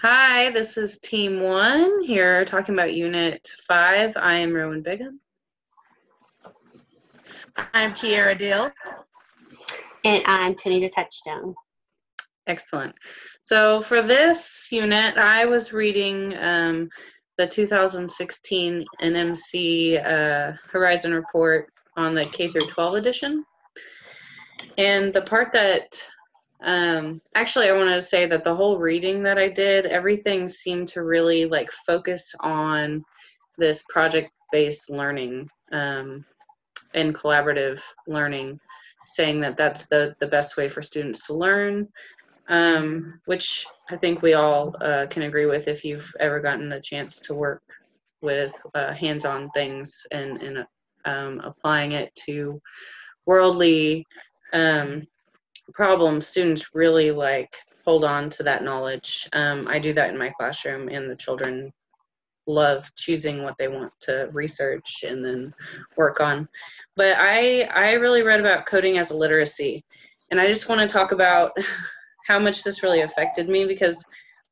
Hi, this is Team 1 here talking about Unit 5. I am Rowan Bigham. I'm Kiara Dill. And I'm Tanita Touchstone. Excellent. So for this unit, I was reading the 2016 NMC Horizon Report on the K through 12 edition. And the part that actually, I wanted to say that the whole reading that I did, everything seemed to really focus on this project-based learning and collaborative learning, saying that that's the best way for students to learn, which I think we all can agree with if you've ever gotten the chance to work with hands-on things and applying it to worldly problems. Students really hold on to that knowledge. I do that in my classroom, and the children love choosing what they want to research and then work on. But I really read about coding as a literacy, and I just want to talk about how much this really affected me, because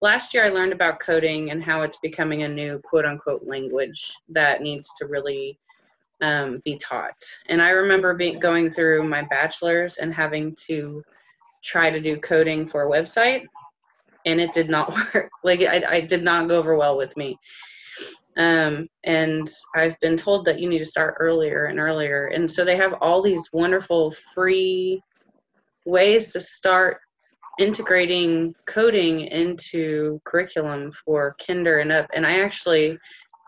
last year I learned about coding and how it's becoming a new quote-unquote language that needs to really be taught. And I remember going through my bachelor's and having to try to do coding for a website, and it did not work. I did not go over well with me. And I've been told that you need to start earlier and earlier. And so they have all these wonderful free ways to start integrating coding into curriculum for kinder and up. And I actually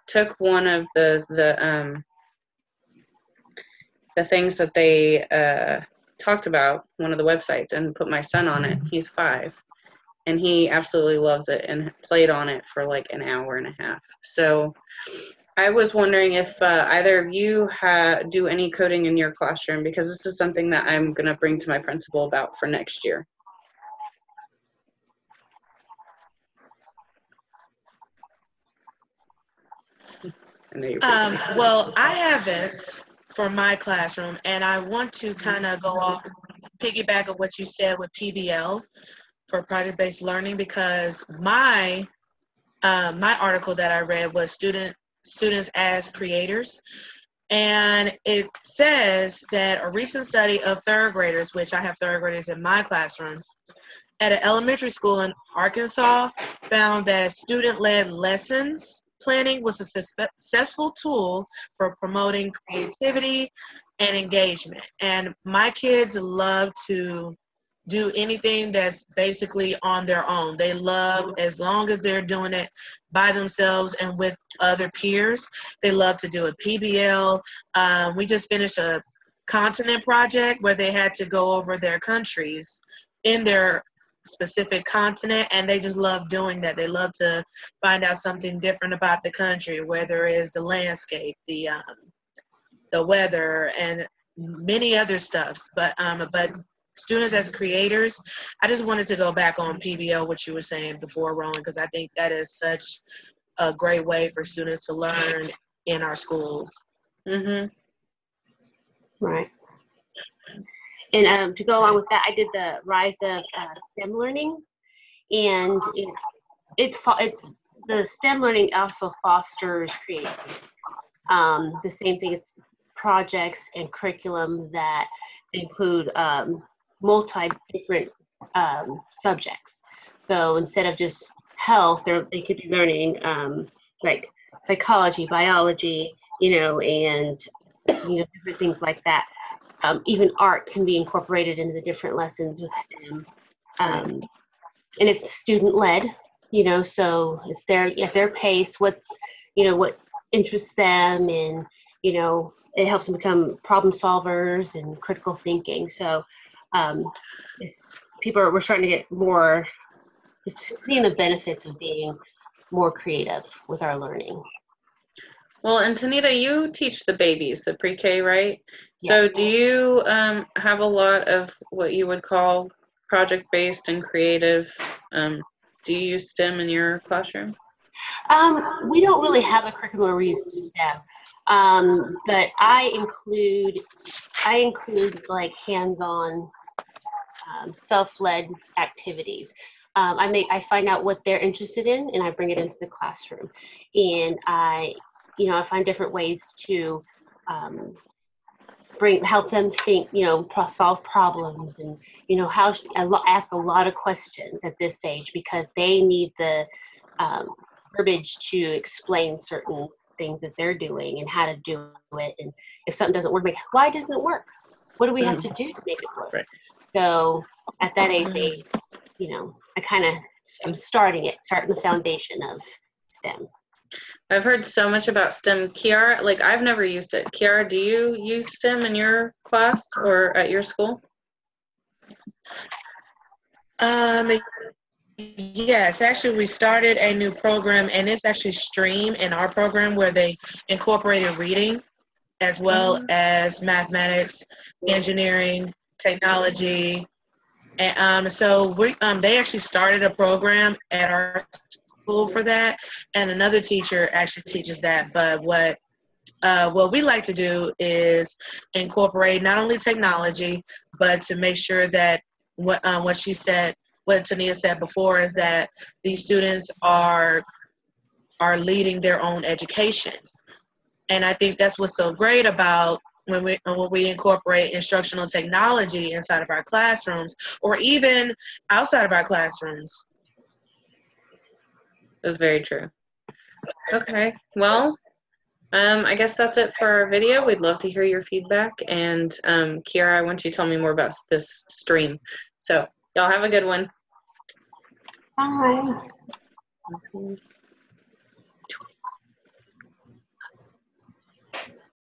took one of the things that they talked about, one of the websites, and put my son on it. He's 5. And he absolutely loves it and played on it for like an hour and a half. So I was wondering if either of you do any coding in your classroom, because this is something that I'm going to bring to my principal about for next year. Well, I haven't for my classroom, and I want to kind of go off, piggyback on what you said with PBL for project-based learning, because my article that I read was students as creators, and it says that a recent study of third graders, which I have third graders in my classroom, at an elementary school in Arkansas, found that student-led lessons planning was a successful tool for promoting creativity and engagement. And my kids love to do anything that's basically on their own. They love, as long as they're doing it by themselves and with other peers, they love to do a PBL. We just finished a continent project where they had to go over their countries in their specific continent, and they just love doing that. They love to find out something different about the country, whether it's the landscape, the weather, and many other stuff. But students as creators, I just wanted to go back on PBL, what you were saying before, Rowan, because I think that is such a great way for students to learn in our schools. Mm-hmm. Right. And to go along with that, I did the Rise of STEM Learning, and the STEM learning also fosters creativity. The same thing, it's projects and curriculum that include multi-different subjects. So instead of just health, they could be learning like psychology, biology, and different things like that. Even art can be incorporated into the different lessons with STEM. And it's student-led, so it's at their pace, what interests them, and, it helps them become problem solvers and critical thinking. So we're starting to get more, seeing the benefits of being more creative with our learning. Well, and Tanita, you teach the babies, the pre-K, right? Yes. So do you have a lot of what you would call project-based and creative? Do you use STEM in your classroom? We don't really have a curriculum where we use STEM, but I include like hands-on self-led activities. I find out what they're interested in, and I bring it into the classroom. And I find different ways to help them think, solve problems, and ask a lot of questions at this age, because they need the verbiage to explain certain things that they're doing and how to do it. And if something doesn't work, why doesn't it work? What do we have to do to make it work? Right. So at that age, I'm starting the foundation of STEM. I've heard so much about STEM. Kiara, like, I've never used it. Kiara, do you use STEM in your class or at your school? Yes, actually, we started a new program, and it's actually STREAM in our program, where they incorporated reading as well as mathematics, engineering, technology. And so they actually started a program at our school for that, and another teacher actually teaches that. But what we like to do is incorporate not only technology, but to make sure that what Tania said before, is that these students are leading their own education. And I think that's what's so great about when we incorporate instructional technology inside of our classrooms, or even outside of our classrooms. That's very true. Okay, well, I guess that's it for our video. We'd love to hear your feedback. And Kiara, I want you to tell me more about this stream. So y'all have a good one. Bye.